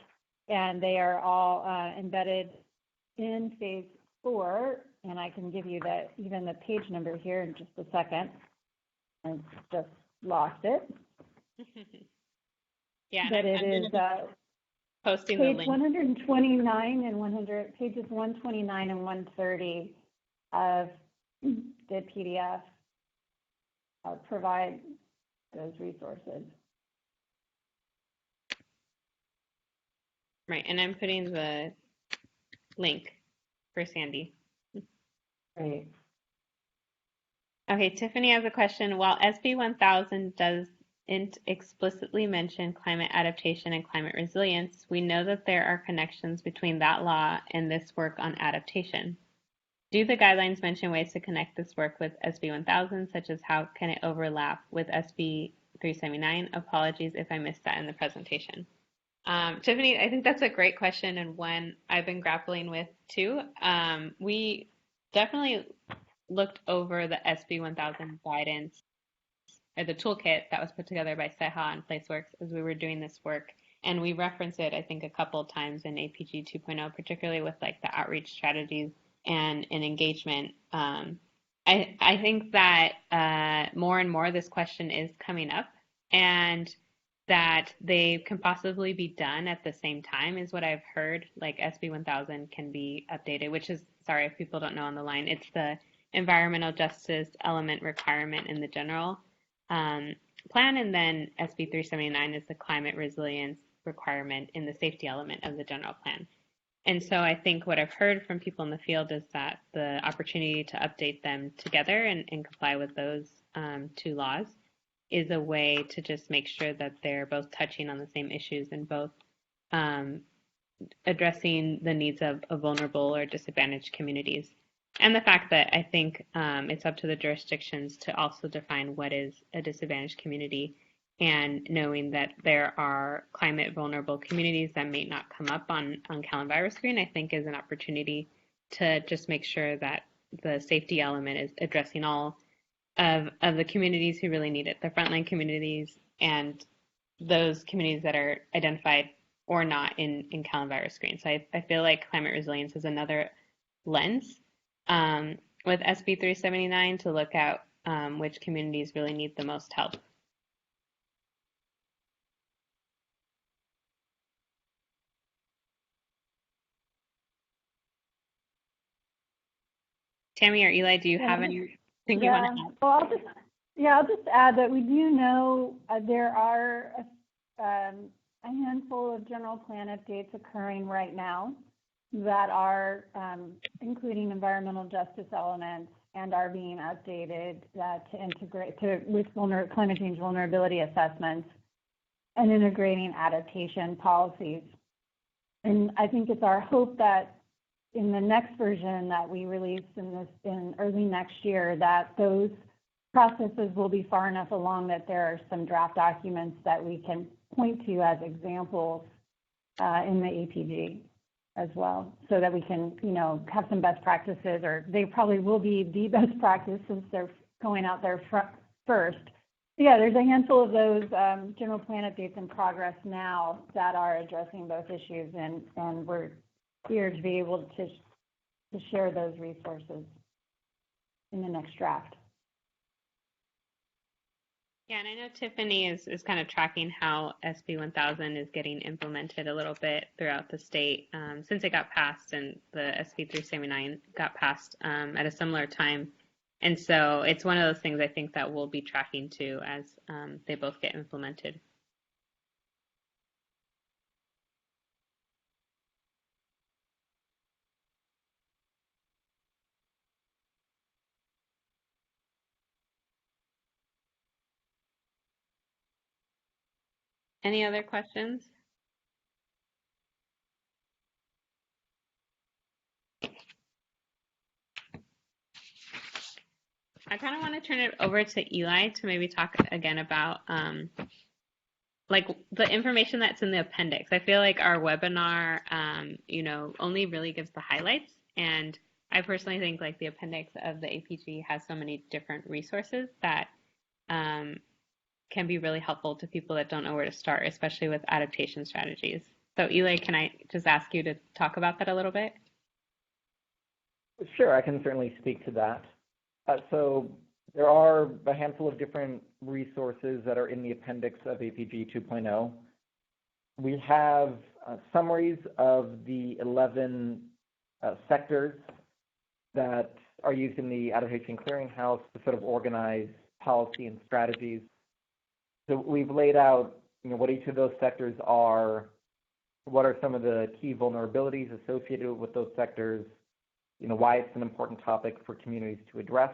and they are all embedded in phase 4. And I can give you even the page number here in just a second. I just lost it. Yeah, but it is posting page the link. 129 and pages 129 and 130 of the PDF provide those resources. Right, and I'm putting the link for Sandy. Great. Okay, Tiffany has a question. While SB 1000 doesn't explicitly mention climate adaptation and climate resilience, we know that there are connections between that law and this work on adaptation. Do the guidelines mention ways to connect this work with SB 1000, such as how can it overlap with SB 379? Apologies if I missed that in the presentation. Tiffany, I think that's a great question and one I've been grappling with too. We definitely looked over the SB 1000 guidance or the toolkit that was put together by SEHA and PlaceWorks as we were doing this work. And we referenced it, I think, a couple of times in APG 2.0, particularly with like the outreach strategies and engagement. I think that more and more this question is coming up, and that they can possibly be done at the same time is what I've heard. Like SB 1000 can be updated, which is, sorry if people don't know on the line, it's the environmental justice element requirement in the general plan, and then SB 379 is the climate resilience requirement in the safety element of the general plan. And so I think what I've heard from people in the field is that the opportunity to update them together and comply with those two laws is a way to just make sure that they're both touching on the same issues and both um, addressing the needs of vulnerable or disadvantaged communities. And the fact that I think it's up to the jurisdictions to also define what is a disadvantaged community, and knowing that there are climate vulnerable communities that may not come up on Calendvirus Screen, I think is an opportunity to just make sure that the safety element is addressing all of the communities who really need it, the frontline communities and those communities that are identified or not in Calendvirus Screen. So I feel like climate resilience is another lens with SB 379 to look at which communities really need the most help. Tammy or Eli, do you have anything you want to add? Well, I'll just add that we do know there are a handful of general plan updates occurring right now that are including environmental justice elements and are being updated to integrate with climate change vulnerability assessments and integrating adaptation policies. And I think it's our hope that in the next version that we release in early next year, that those processes will be far enough along that there are some draft documents that we can point to as examples in the APG as well, so that we can, have some best practices, or they probably will be the best practice since they're going out there first. Yeah, there's a handful of those general plan updates in progress now that are addressing both issues, and we're here to be able to share those resources in the next draft. Yeah, and I know Tiffany is kind of tracking how SB 1000 is getting implemented a little bit throughout the state since it got passed, and the SB 379 got passed at a similar time. And so it's one of those things I think that we'll be tracking too as they both get implemented. Any other questions? I kind of want to turn it over to Eli to maybe talk again about like the information that's in the appendix. I feel like our webinar, only really gives the highlights. And I personally think like the appendix of the APG has so many different resources that can be really helpful to people that don't know where to start, especially with adaptation strategies. So Eli, can I just ask you to talk about that a little bit? Sure, I can certainly speak to that. So there are a handful of different resources that are in the appendix of APG 2.0. We have summaries of the 11 sectors that are used in the Adaptation Clearinghouse to sort of organize policy and strategies. So we've laid out, what each of those sectors are, what are some of the key vulnerabilities associated with those sectors, why it's an important topic for communities to address.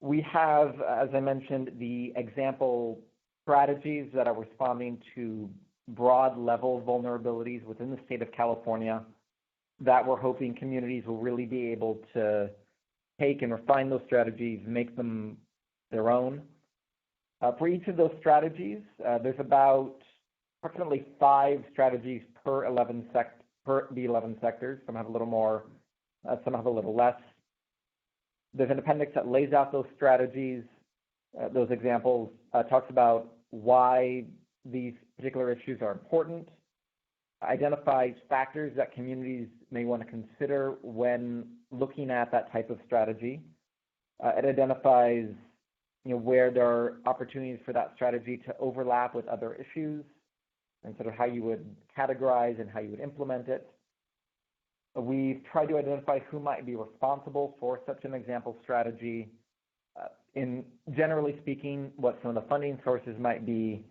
We have, as I mentioned, the example strategies that are responding to broad level vulnerabilities within the state of California that we're hoping communities will really be able to take and refine those strategies, make them their own. For each of those strategies, there's about approximately 5 strategies per the 11 sectors. Some have a little more, some have a little less. There's an appendix that lays out those strategies, those examples, talks about why these particular issues are important, identifies factors that communities may want to consider when looking at that type of strategy. It identifies where there are opportunities for that strategy to overlap with other issues and sort of how you would categorize and how you would implement it. We've tried to identify who might be responsible for such an example strategy. In generally speaking, what some of the funding sources might be,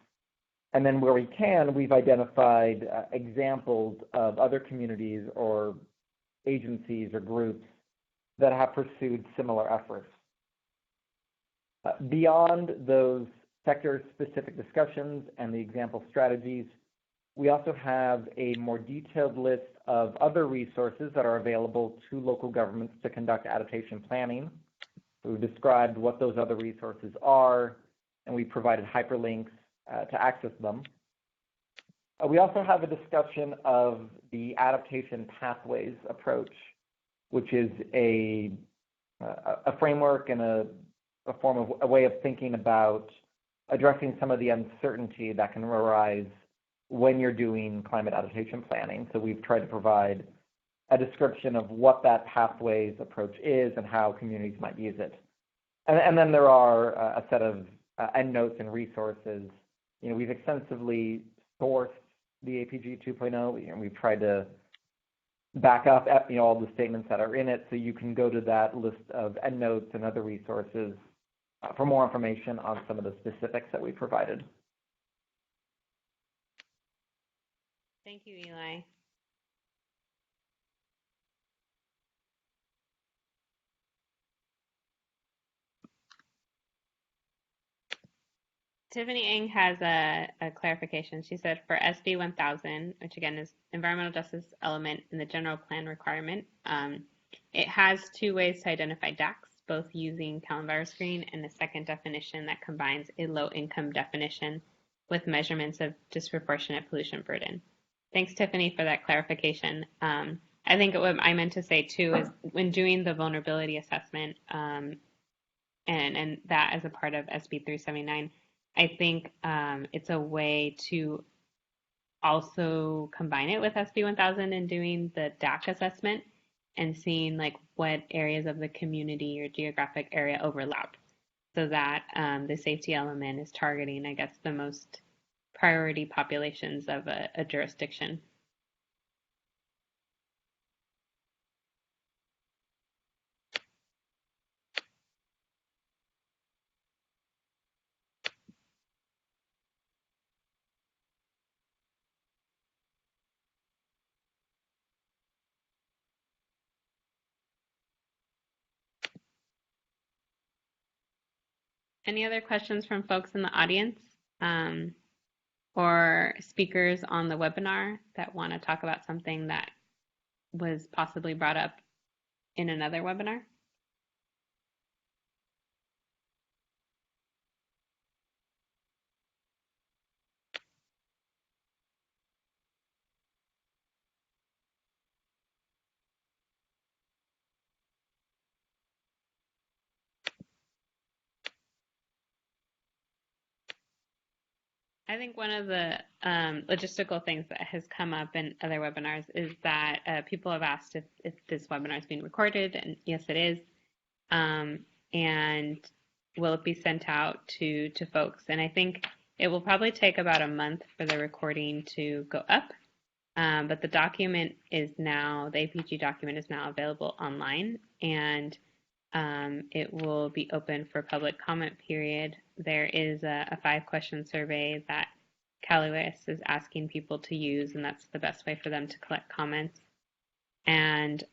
And then where we can, we've identified examples of other communities or agencies or groups that have pursued similar efforts. Beyond those sector-specific discussions and the example strategies, we also have a more detailed list of other resources that are available to local governments to conduct adaptation planning. We've described what those other resources are, and we provided hyperlinks to access them. We also have a discussion of the adaptation pathways approach, which is a framework and a way of thinking about addressing some of the uncertainty that can arise when you're doing climate adaptation planning. So we've tried to provide a description of what that pathways approach is and how communities might use it. And then there are a set of endnotes and resources. You know, we've extensively sourced the APG 2.0, and we've tried to back up all the statements that are in it, so you can go to that list of endnotes and other resources for more information on some of the specifics that we provided. Thank you, Eli. Tiffany Ng has a clarification. She said for SB 1000, which again is environmental justice element in the general plan requirement, it has two ways to identify DACs, both using Calendar Screen and a second definition that combines a low income definition with measurements of disproportionate pollution burden. Thanks, Tiffany, for that clarification. I think what I meant to say too is when doing the vulnerability assessment and that as a part of SB 379, I think it's a way to also combine it with SB 1000 and doing the DAC assessment and seeing like what areas of the community or geographic area overlap, so that the safety element is targeting, I guess, the most priority populations of a jurisdiction. Any other questions from folks in the audience or speakers on the webinar that want to talk about something that was possibly brought up in another webinar? I think one of the logistical things that has come up in other webinars is that people have asked if this webinar is being recorded, and yes, it is. And will it be sent out to folks? And I think it will probably take about a month for the recording to go up. But the document is now, the APG document is now available online, and it will be open for public comment period. There is a 5-question survey that CalUS is asking people to use, and that's the best way for them to collect comments. And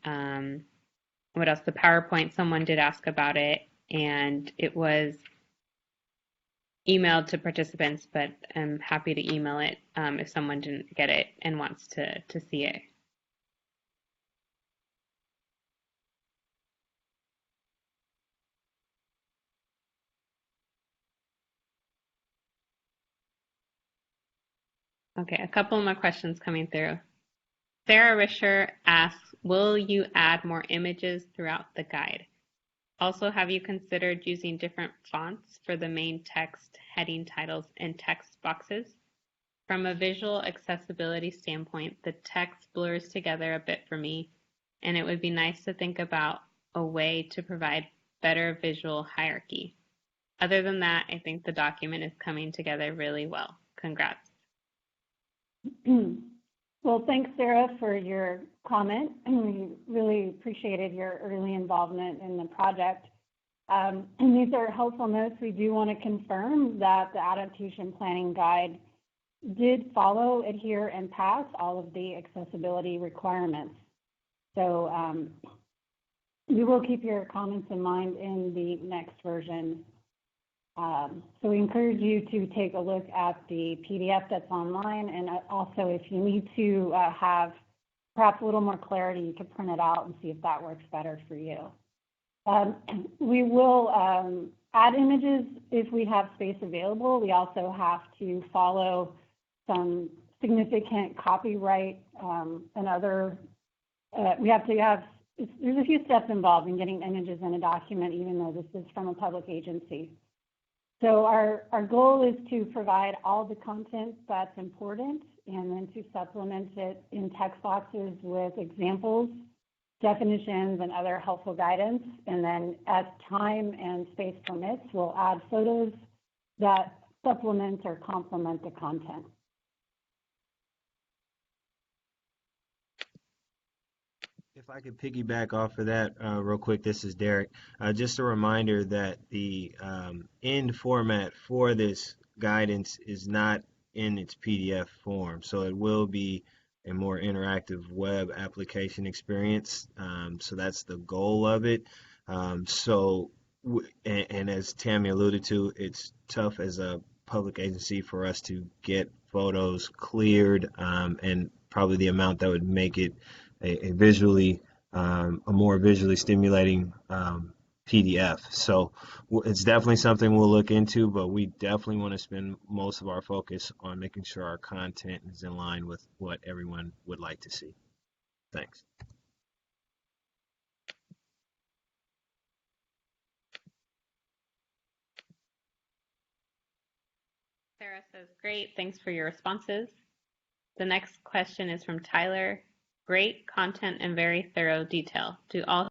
what else? The PowerPoint, someone did ask about it, and it was emailed to participants, but I'm happy to email it if someone didn't get it and wants to see it. Okay, a couple more questions coming through. Sarah Risher asks, will you add more images throughout the guide? Also, have you considered using different fonts for the main text, heading titles, and text boxes? From a visual accessibility standpoint, the text blurs together a bit for me, and it would be nice to think about a way to provide better visual hierarchy. Other than that, I think the document is coming together really well. Congrats. Well, thanks, Sarah, for your comment. We really appreciated your early involvement in the project. And these are helpful notes. We do want to confirm that the adaptation planning guide did follow, adhere, and pass all of the accessibility requirements. So we will keep your comments in mind in the next version. So we encourage you to take a look at the PDF that's online, and also if you need to have perhaps a little more clarity, you can print it out and see if that works better for you. We will add images if we have space available. We also have to follow some significant copyright and other, we have to have, there's a few steps involved in getting images in a document, even though this is from a public agency. So our goal is to provide all the content that's important and then to supplement it in text boxes with examples, definitions, and other helpful guidance. And then as time and space permits, we'll add photos that supplement or complement the content. If I could piggyback off of that real quick, this is Derek. Just a reminder that the end format for this guidance is not in its PDF form, so it will be a more interactive web application experience. So that's the goal of it. And as Tammy alluded to, it's tough as a public agency for us to get photos cleared, and probably the amount that would make it a visually, a more visually stimulating PDF. So it's definitely something we'll look into, but we definitely want to spend most of our focus on making sure our content is in line with what everyone would like to see. Thanks. Sarah says, great, thanks for your responses. The next question is from Tyler. Great content and very thorough detail. Do all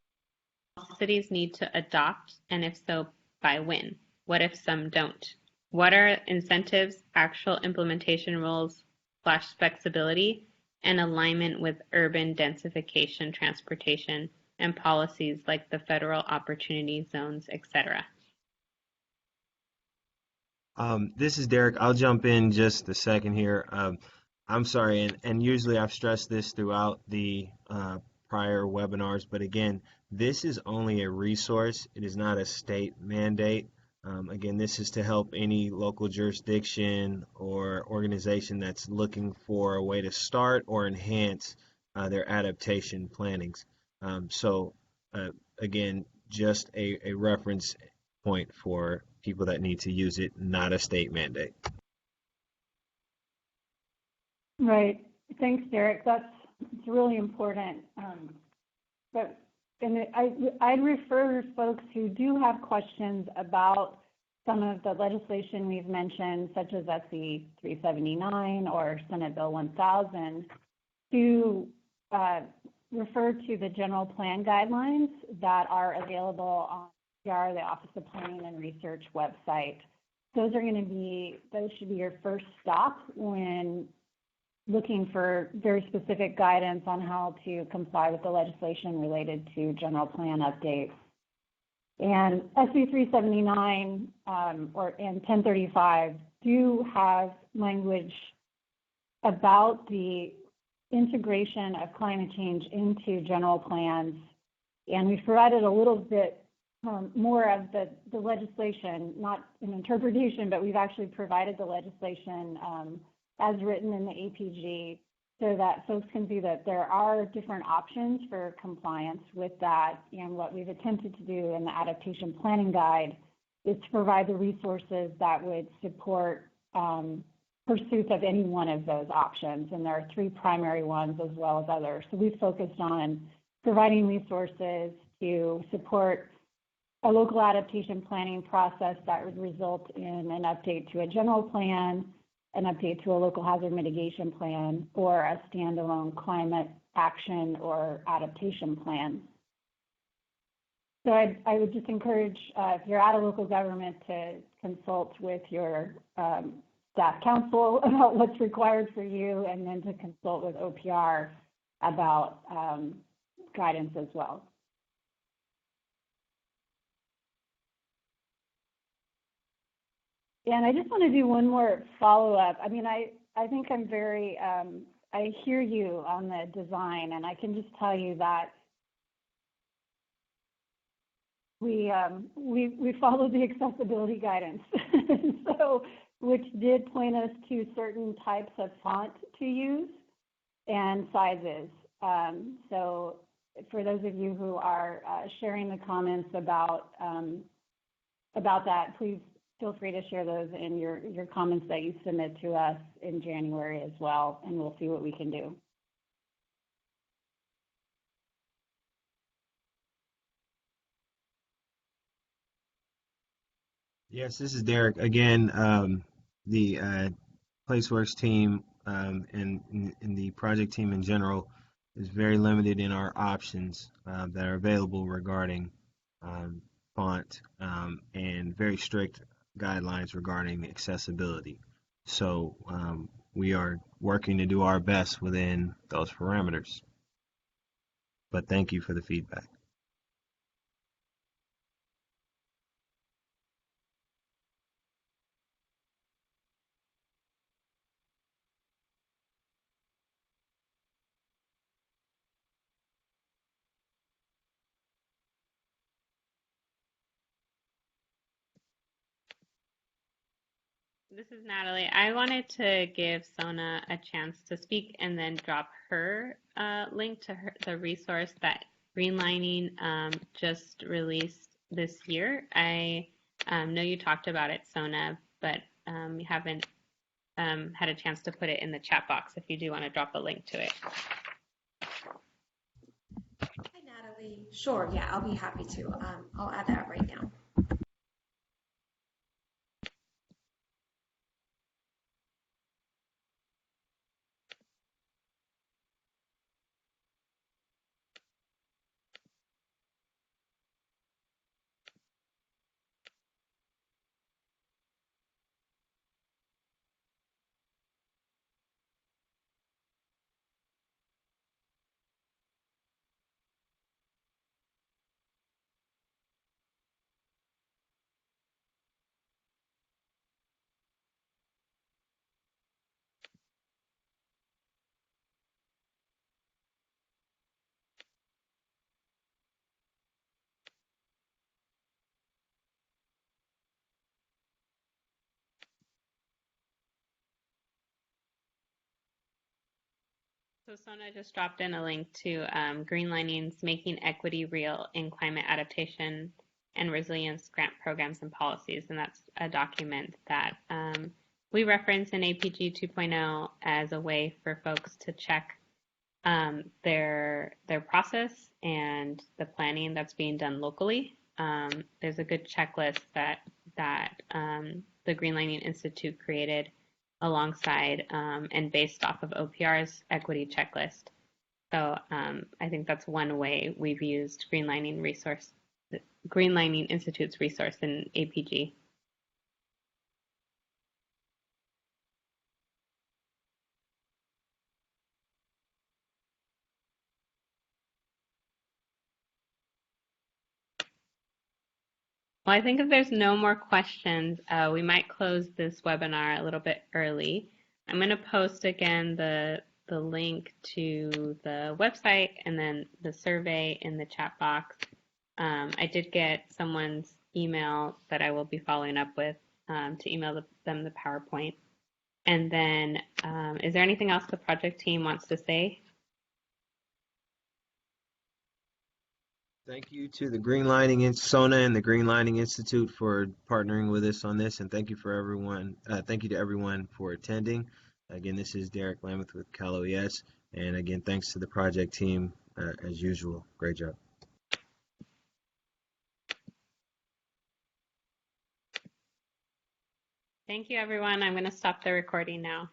cities need to adopt, and if so, by when? What if some don't? What are incentives, actual implementation rules / flexibility, and alignment with urban densification, transportation, and policies like the federal opportunity zones, etc.? This is Derek. I'll jump in just a second here. I'm sorry, and usually I've stressed this throughout the prior webinars, but again, this is only a resource. It is not a state mandate. Again, this is to help any local jurisdiction or organization that's looking for a way to start or enhance their adaptation plannings. Again, just a reference point for people that need to use it, not a state mandate. Right. Thanks, Derek. It's really important. I'd refer folks who do have questions about some of the legislation we've mentioned, such as SB 379 or Senate Bill 1000, to refer to the general plan guidelines that are available on the Office of Planning and Research website. Those should be your first stop when looking for very specific guidance on how to comply with the legislation related to general plan updates. And SB 379 and 1035 do have language about the integration of climate change into general plans. And we've provided a little bit more of the legislation, not an interpretation, but we've actually provided the legislation as written in the APG so that folks can see that there are different options for compliance with that. And what we've attempted to do in the adaptation planning guide is to provide the resources that would support pursuit of any one of those options. And there are 3 primary ones as well as others. So we've focused on providing resources to support a local adaptation planning process that would result in an update to a general plan, an update to a local hazard mitigation plan, or a standalone climate action or adaptation plan. So I would just encourage, if you're at a local government, to consult with your staff council about what's required for you, and then to consult with OPR about guidance as well. And I just want to do one more follow-up. I mean, I think I'm very, I hear you on the design, and I can just tell you that we followed the accessibility guidance, so which did point us to certain types of font to use and sizes. So for those of you who are sharing the comments about that, please feel free to share those in your comments that you submit to us in January as well, and we'll see what we can do. Yes, this is Derek again. The PlaceWorks team and the project team in general is very limited in our options that are available regarding um, font and very strict guidelines regarding accessibility. So we are working to do our best within those parameters. But thank you for the feedback. This is Natalie. I wanted to give Sona a chance to speak and then drop her link to the resource that Greenlining just released this year. I know you talked about it, Sona, but you haven't had a chance to put it in the chat box if you do want to drop a link to it. Hi, Natalie. Sure, yeah, I'll be happy to. I'll add that right now. So Sona just dropped in a link to Greenlining's Making Equity Real in Climate Adaptation and Resilience Grant Programs and Policies, and that's a document that we reference in APG 2.0 as a way for folks to check their process and the planning that's being done locally. There's a good checklist that the Greenlining Institute created alongside and based off of OPR's equity checklist. So I think that's one way we've used Greenlining Institute's resource in APG. Well, I think if there's no more questions, we might close this webinar a little bit early. I'm going to post again the link to the website and then the survey in the chat box. I did get someone's email that I will be following up with to email them the PowerPoint. And then is there anything else the project team wants to say? Thank you to the Greenlining in Sona and the Greenlining Institute for partnering with us on this, and thank you for everyone. Thank you to everyone for attending. Again, this is Derek Lameth with Cal OES, and again, thanks to the project team as usual. Great job. Thank you, everyone. I'm going to stop the recording now.